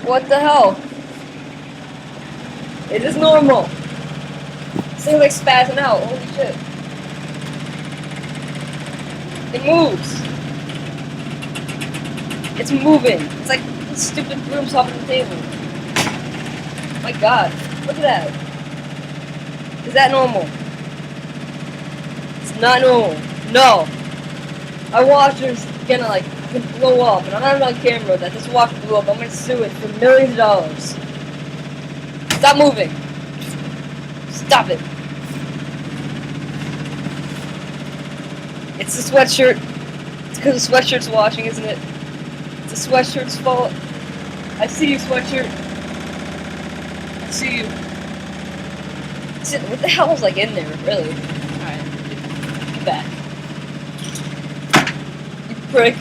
What the hell? It is normal. This thing's like spazzing out. Holy shit. It moves. It's moving. It's like this stupid broom top on the table. My god. Look at that. Is that normal? It's not normal. No. My washer's gonna like blow up, and I'm not on camera that this washer blew up. I'm gonna sue it for millions of dollars. Stop moving. Stop it. It's the sweatshirt. It's because the sweatshirt's washing, isn't it? It's the sweatshirt's fault. I see you, sweatshirt. I see you. What the hell was like in there, really? Alright. Get back. You prick.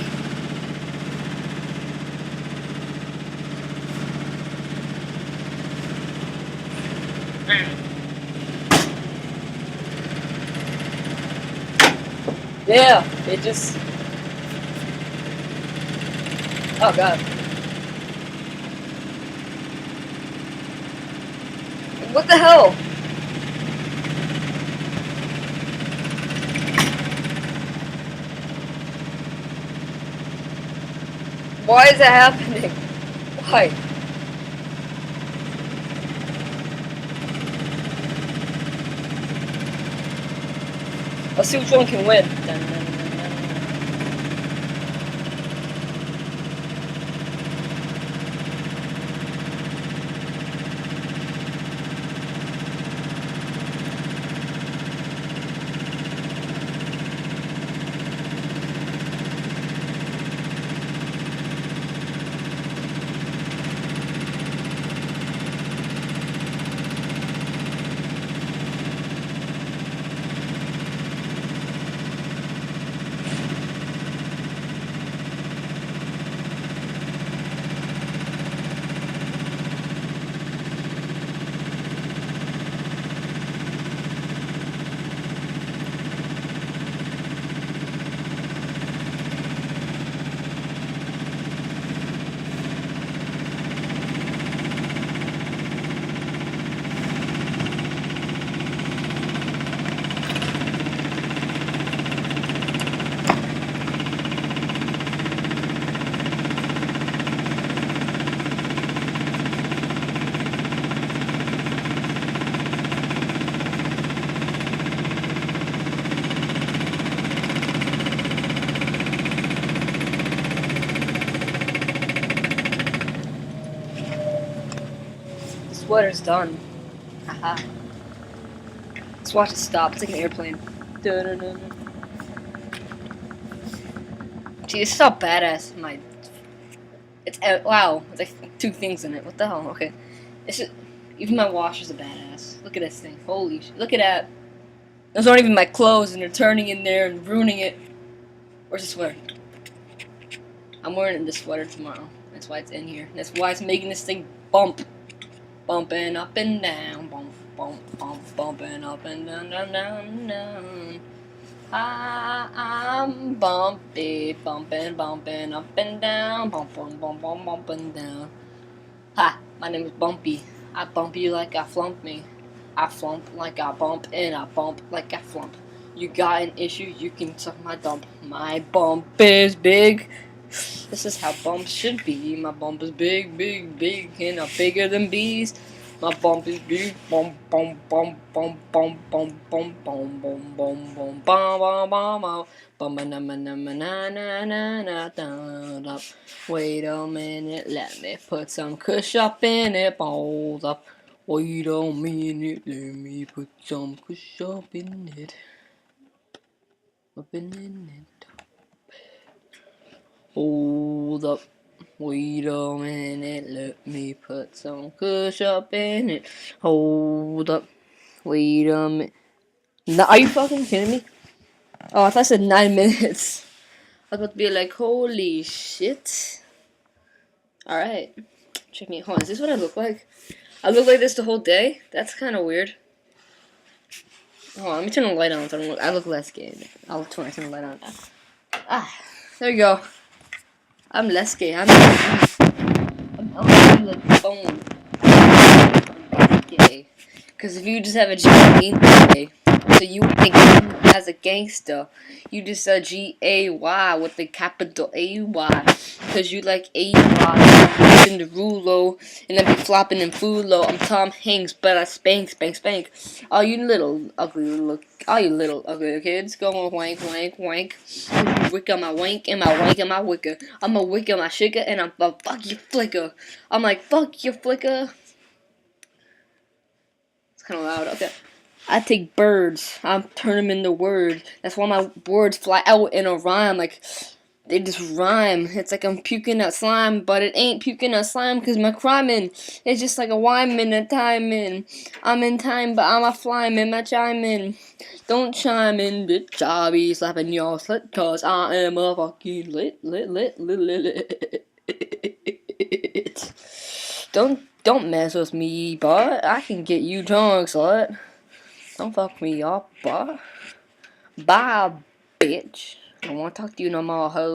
Yeah, it just... Oh god. What the hell? Why is that happening? Why? Let's see which one can win. Sweater's done. Haha. Let's watch it stop. It's like an airplane. See, this is how badass my... It's... wow. It's like 2 things in it. What the hell? Okay. It's just... Even my washer's a badass. Look at this thing. Holy shit. Look at that. Those aren't even my clothes, and they're turning in there and ruining it. Where's the sweater? I'm wearing this sweater tomorrow. That's why it's in here. That's why it's making this thing bump. Bumping up and down, bump, bump, bump, bumping up and down, down, down, down. I'm bumpy, bumping, bumping up and down, bump, bump, bump, bump, bumping down. Hi, my name is Bumpy. I bump you like I flump me. I flump like I bump, and I bump like I flump. You got an issue, you can suck my dump. My bump is big. This is how bumps should be. My bump is big, big, big, and I'm bigger than bees. My bump is big, bump, bump, bump, bump, bump, bump, bump, bump, bump, bump, bump, bum, bum, bum, bum, bum, na na na na na na na na. Wait a minute, let me put some kush up in it. Balls up. Wait a minute, let me put some kush up in it. Up in it. Hold up, wait a minute, let me put some kush up in it. Hold up, wait a minute. Are you fucking kidding me? Oh, I thought I said 9 minutes. I was about to be like, holy shit. Alright, check me. Hold on, is this what I look like? I look like this the whole day? That's kind of weird. Hold on, let me turn the light on so I look less gay. I'll turn the light on. Ah, there you go. I'm less gay. I'm I'll you like phone. Gay. Cause if you just have a G, ain't gay. So you think as a gangster, you just a G-A-Y with the capital A-Y. Cause you like A-Y in the rulo, and I be flopping in Fulo. I'm Tom Hanks, but I spank. All you little ugly kids, go on wank. Wick on my wank and my wank and my wicker. I'm a wick on my shicker, and I'm a fuck your flicker. I'm like, fuck your flicker. It's kind of loud. Okay. I take birds, I turn them into words. That's why my words fly out in a rhyme. Like, they just rhyme. It's like I'm puking out slime, but it ain't puking out slime because my rhyming. It's just like a wyman, a timing. I'm in time, but I'm a flyman, my chiming. Don't chime in, bitch. I'll be slapping your slit, cause I am a fucking lit. Don't mess with me, but I can get you drunk, slut. Don't fuck me up, but bye, bitch. I don't want to talk to you no more, ho.